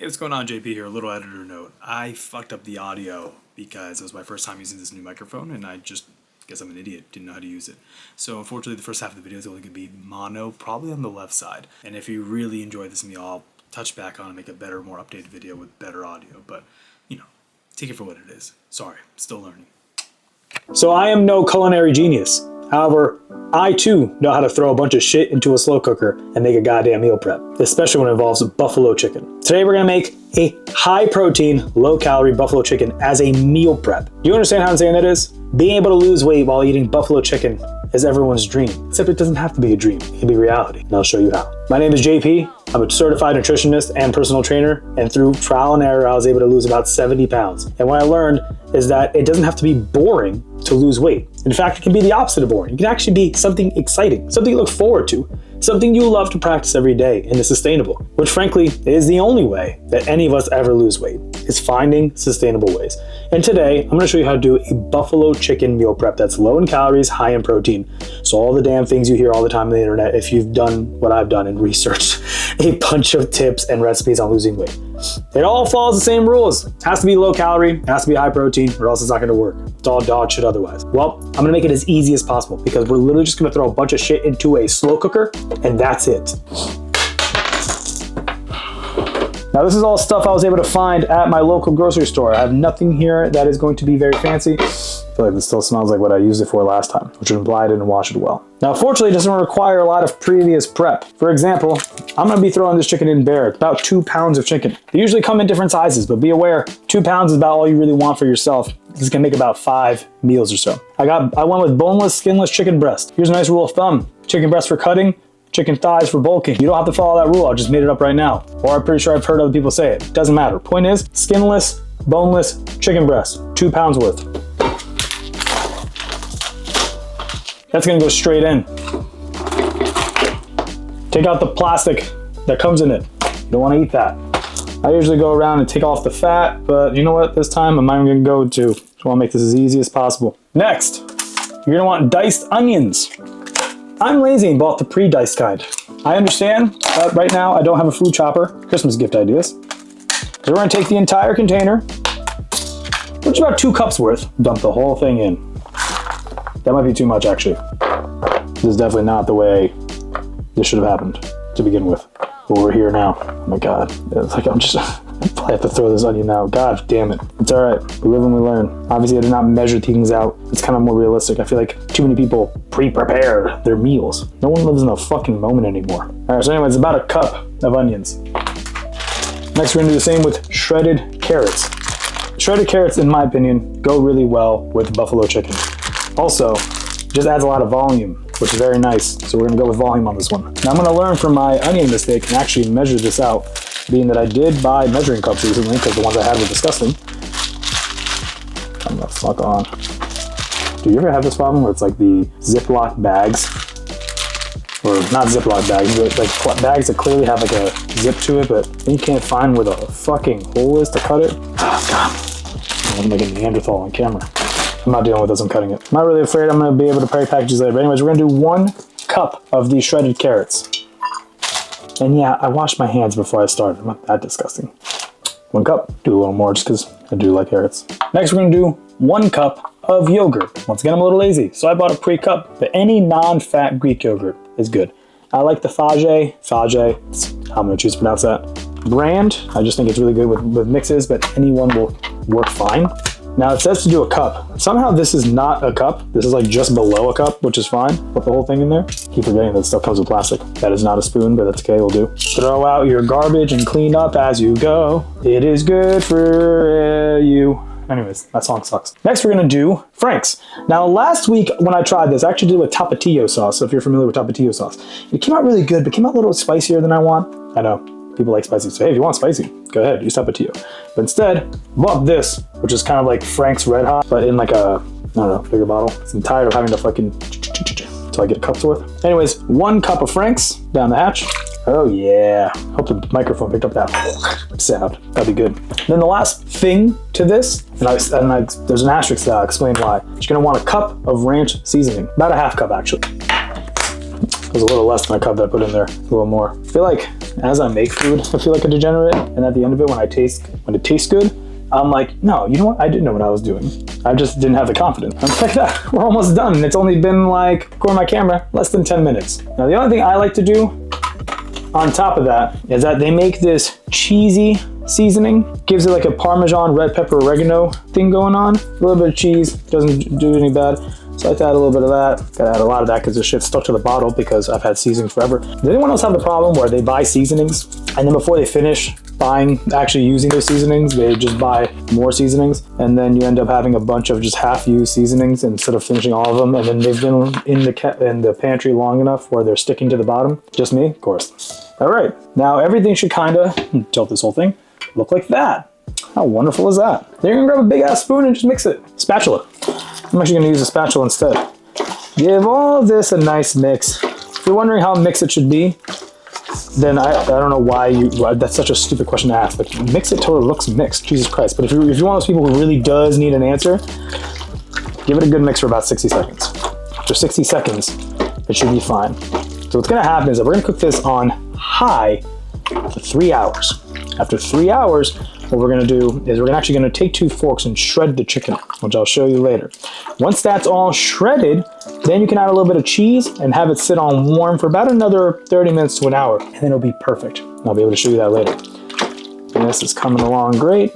Hey, what's going on, JP here? A little editor note. I fucked up the audio because it was my first time using this new microphone and I just guess I'm an idiot, didn't know how to use it. So unfortunately the first half of the video is only going to be mono, probably on the left side. And if you really enjoy this video, I'll touch back on and make a better, more updated video with better audio. But, you know, take it for what it is. Sorry, still learning. So I am no culinary genius. However, I too know how to throw a bunch of shit into a slow cooker and make a goddamn meal prep, especially when it involves buffalo chicken. Today we're gonna make a high protein, low calorie buffalo chicken as a meal prep. Do you understand how insane that is? Being able to lose weight while eating buffalo chicken is everyone's dream, except it doesn't have to be a dream, it can be reality, and I'll show you how. My name is JP, I'm a certified nutritionist and personal trainer, and through trial and error, I was able to lose about 70 pounds. And what I learned is that it doesn't have to be boring to lose weight. In fact, it can be the opposite of boring. It can actually be something exciting, something you look forward to, something you love to practice every day and is sustainable, which frankly is the only way that any of us ever lose weight, is finding sustainable ways. And today, I'm gonna show you how to do a buffalo chicken meal prep that's low in calories, high in protein. So all the damn things you hear all the time on the internet, if you've done what I've done and researched a bunch of tips and recipes on losing weight. It all follows the same rules. It has to be low calorie, it has to be high protein, or else it's not gonna work. It's all dog shit otherwise. Well, I'm gonna make it as easy as possible because we're literally just gonna throw a bunch of shit into a slow cooker and that's it. Now this is all stuff I was able to find at my local grocery store. I have nothing here that is going to be very fancy. I feel like this still smells like what I used it for last time, which would imply I didn't wash it well. Now fortunately it doesn't require a lot of previous prep. For example, I'm gonna be throwing this chicken in bare. It's about 2 pounds of chicken. They usually come in different sizes, but be aware, 2 pounds is about all you really want for yourself. This can make about 5 meals or so. I went with boneless, skinless chicken breast. Here's a nice rule of thumb. Chicken breast for cutting, chicken thighs for bulking. You don't have to follow that rule, I just made it up right now. Or I'm pretty sure I've heard other people say it. Doesn't matter. Point is, skinless, boneless chicken breast, 2 pounds worth. That's gonna go straight in. Take out the plastic that comes in it. You don't wanna eat that. I usually go around and take off the fat, but you know what? This time I'm not even gonna go to. Just wanna make this as easy as possible. Next, you're gonna want diced onions. I'm lazy and bought the pre-diced kind. I understand, but right now I don't have a food chopper. Christmas gift ideas. So we're gonna take the entire container, which is about 2 cups worth, dump the whole thing in. That might be too much actually. This is definitely not the way this should have happened to begin with. But we're here now. Oh my God. It's like I probably have to throw this onion out. God damn it. It's all right. We live and we learn. Obviously I did not measure things out. It's kind of more realistic. I feel like too many people pre-prepare their meals. No one lives in the fucking moment anymore. All right, so anyways, about 1 cup of onions. Next, we're gonna do the same with shredded carrots. Shredded carrots, in my opinion, go really well with buffalo chicken. Also, it just adds a lot of volume, which is very nice. So we're gonna go with volume on this one. Now I'm gonna learn from my onion mistake and actually measure this out, being that I did buy measuring cups recently because the ones I had were disgusting. Come the fuck on. Do you ever have this problem where it's like the Ziploc bags, or not Ziploc bags, but like bags that clearly have like a zip to it, but then you can't find where the fucking hole is to cut it? Oh God, I'm like a Neanderthal on camera. I'm not dealing with this, I'm cutting it. I'm not really afraid I'm gonna be able to package these later, but anyways, we're gonna do 1 cup of these shredded carrots. And yeah, I washed my hands before I started. I'm not that disgusting. 1 cup, do a little more just because I do like carrots. Next, we're gonna do 1 cup of yogurt. Once again, I'm a little lazy, so I bought a pre-cup, but any non-fat Greek yogurt is good. I like the Fage, how I'm gonna choose to pronounce that, brand. I just think it's really good with mixes, but anyone will work fine. Now it says to do 1 cup. Somehow this is not a cup. This is like just below 1 cup, which is fine. Put the whole thing in there. Keep forgetting that stuff comes with plastic. That is not a spoon, but that's okay, we'll do. Throw out your garbage and clean up as you go. It is good for you. Anyways, that song sucks. Next, we're gonna do Frank's. Now, last week when I tried this, I actually did it with Tapatio sauce. So if you're familiar with Tapatio sauce, it came out really good, but came out a little spicier than I want. I know, people like spicy. So hey, if you want spicy, go ahead, use Tapatio. But instead, bought this, which is kind of like Frank's Red Hot, but in like a, I don't know, bigger bottle. I'm tired of having to fucking until I get a cup's worth. Anyways, 1 cup of Frank's down the hatch. Oh yeah, hope the microphone picked up that sound. That'd be good. Then the last thing to this, there's an asterisk that I'll explain why. You're gonna want 1 cup of ranch seasoning, about 1/2 cup actually. It was a little less than a cup that I put in there, a little more. I feel like as I make food, I feel like a degenerate, and at the end of it, when it tastes good, I'm like, no, you know what? I didn't know what I was doing. I just didn't have the confidence. I'm like that. We're almost done. And it's only been like, according to my camera, less than 10 minutes. Now, the only thing I like to do on top of that is that they make this cheesy seasoning. Gives it like a Parmesan, red pepper, oregano thing going on. A little bit of cheese, doesn't do any bad. So I like to add a little bit of that. Gotta add a lot of that because this shit's stuck to the bottle because I've had seasonings forever. Does anyone else have the problem where they buy seasonings and then before they finish actually using those seasonings, they just buy more seasonings, and then you end up having a bunch of just half-used seasonings instead of finishing all of them, and then they've been in the pantry long enough where they're sticking to the bottom? Just me? Of course. All right, now everything should kind of, tilt this whole thing, look like that. How wonderful is that? Then you're gonna grab a big ass spoon and just mix it. Spatula. I'm actually gonna use a spatula instead. Give all this a nice mix. If you're wondering how mixed it should be, then I don't know why that's such a stupid question to ask. Like, mix it till it looks mixed. Jesus Christ. But if you're one of those people who really does need an answer, give it a good mix for about 60 seconds. After 60 seconds, it should be fine. So what's gonna happen is that we're gonna cook this on high for 3 hours. After 3 hours, what we're gonna do is we're actually gonna take 2 forks and shred the chicken, which I'll show you later. Once that's all shredded, then you can add a little bit of cheese and have it sit on warm for about another 30 minutes to an hour, and then it'll be perfect. I'll be able to show you that later. And this is coming along great.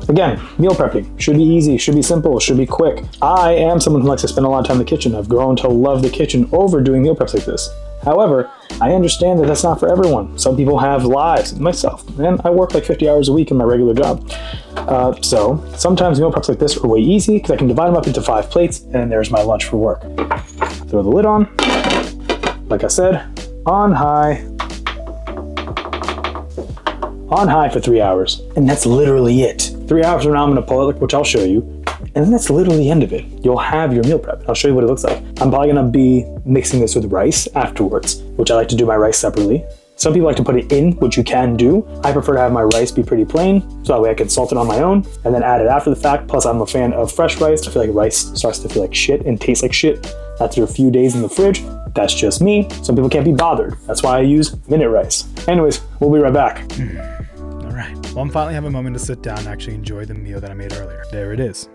Again, meal prepping should be easy, should be simple, should be quick. I am someone who likes to spend a lot of time in the kitchen. I've grown to love the kitchen over doing meal preps like this. However, I understand that that's not for everyone. Some people have lives, myself, and I work like 50 hours a week in my regular job. So sometimes meal preps like this are way easy because I can divide them up into 5 plates, and there's my lunch for work. Throw the lid on, like I said, on high for 3 hours. And that's literally it. 3 hours from now, I'm gonna pull it, which I'll show you. And then that's literally the end of it. You'll have your meal prep. I'll show you what it looks like. I'm probably gonna be mixing this with rice afterwards, which I like to do my rice separately. Some people like to put it in, which you can do. I prefer to have my rice be pretty plain, so that way I can salt it on my own and then add it after the fact. Plus I'm a fan of fresh rice. I feel like rice starts to feel like shit and taste like shit after a few days in the fridge. That's just me. Some people can't be bothered. That's why I use minute rice. Anyways, we'll be right back. All right. Well, I'm finally having a moment to sit down and actually enjoy the meal that I made earlier. There it is.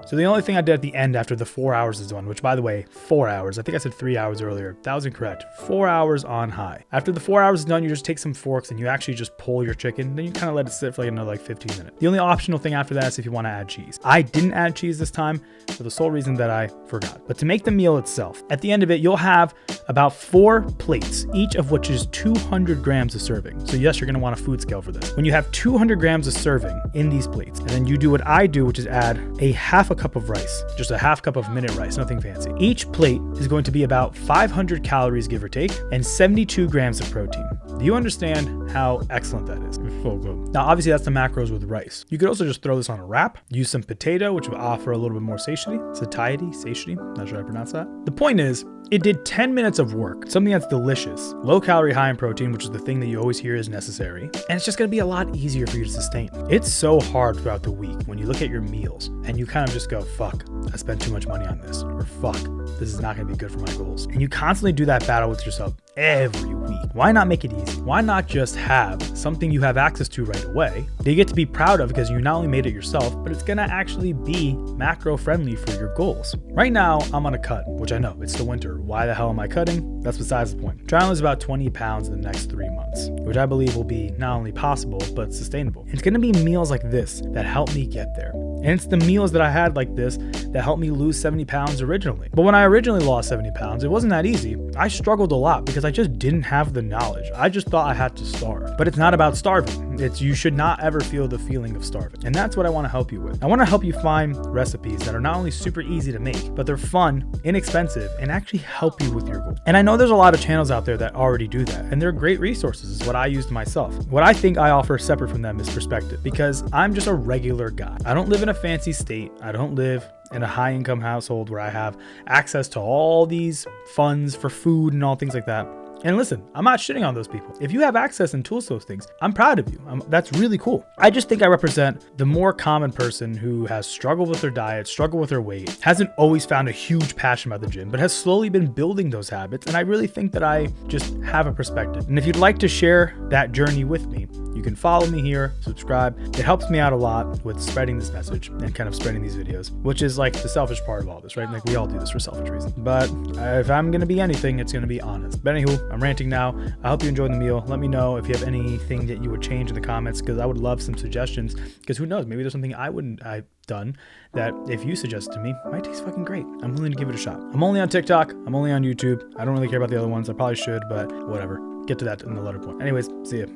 So the only thing I did at the end after the 4 hours is done, which by the way, 4 hours, I think I said 3 hours earlier. That was incorrect. 4 hours on high. After the 4 hours is done, you just take some forks and you actually just pull your chicken. Then you kind of let it sit for like another 15 minutes. The only optional thing after that is if you want to add cheese. I didn't add cheese this time for the sole reason that I forgot. But to make the meal itself, at the end of it, you'll have about 4 plates, each of which is 200 grams of serving. So yes, you're going to want a food scale for this. When you have 200 grams of serving in these plates, and then you do what I do, which is add a half a cup of rice, just a half cup of minute rice, nothing fancy. Each plate is going to be about 500 calories, give or take, and 72 grams of protein. Do you understand how excellent that is? It's so good. Now, obviously that's the macros with rice. You could also just throw this on a wrap, use some potato, which will offer a little bit more satiety, not sure how to pronounce that. The point is, it did 10 minutes of work, something that's delicious, low calorie, high in protein, which is the thing that you always hear is necessary, and it's just gonna be a lot easier for you to sustain. It's so hard throughout the week when you look at your meals and you kind of just go, fuck, I spent too much money on this, or fuck, this is not gonna be good for my goals. And you constantly do that battle with yourself every week. Why not make it easy? Why not just have something you have access to right away that you get to be proud of because you not only made it yourself, but it's gonna actually be macro friendly for your goals. Right now, I'm on a cut, which I know, it's the winter. Why the hell am I cutting? That's besides the point. Trying to lose about 20 pounds in the next 3 months, which I believe will be not only possible, but sustainable. It's gonna be meals like this that help me get there. And it's the meals that I had like this that helped me lose 70 pounds originally. But when I originally lost 70 pounds, it wasn't that easy. I struggled a lot because I just didn't have the knowledge. I just thought I had to starve. But it's not about starving. You should not ever feel the feeling of starving. And that's what I want to help you with. I want to help you find recipes that are not only super easy to make, but they're fun, inexpensive, and actually help you with your goal. And I know there's a lot of channels out there that already do that, and they're great resources, is what I used myself. What I think I offer separate from them is perspective, because I'm just a regular guy. I don't live in a fancy state. I don't live in a high income household where I have access to all these funds for food and all things like that. And listen, I'm not shitting on those people. If you have access and tools to those things, I'm proud of you. That's really cool. I just think I represent the more common person who has struggled with their diet, struggled with their weight, hasn't always found a huge passion about the gym, but has slowly been building those habits. And I really think that I just have a perspective. And if you'd like to share that journey with me, you can follow me here, subscribe. It helps me out a lot with spreading this message and kind of spreading these videos, which is like the selfish part of all this, right? Like we all do this for selfish reasons. But if I'm going to be anything, it's going to be honest. But anywho, I'm ranting now. I hope you enjoyed the meal. Let me know if you have anything that you would change in the comments, because I would love some suggestions, because who knows, maybe there's something I've done that if you suggest to me might taste fucking great. I'm willing to give it a shot. I'm only on TikTok. I'm only on YouTube. I don't really care about the other ones. I probably should, but whatever. Get to that in the later point. Anyways, see ya.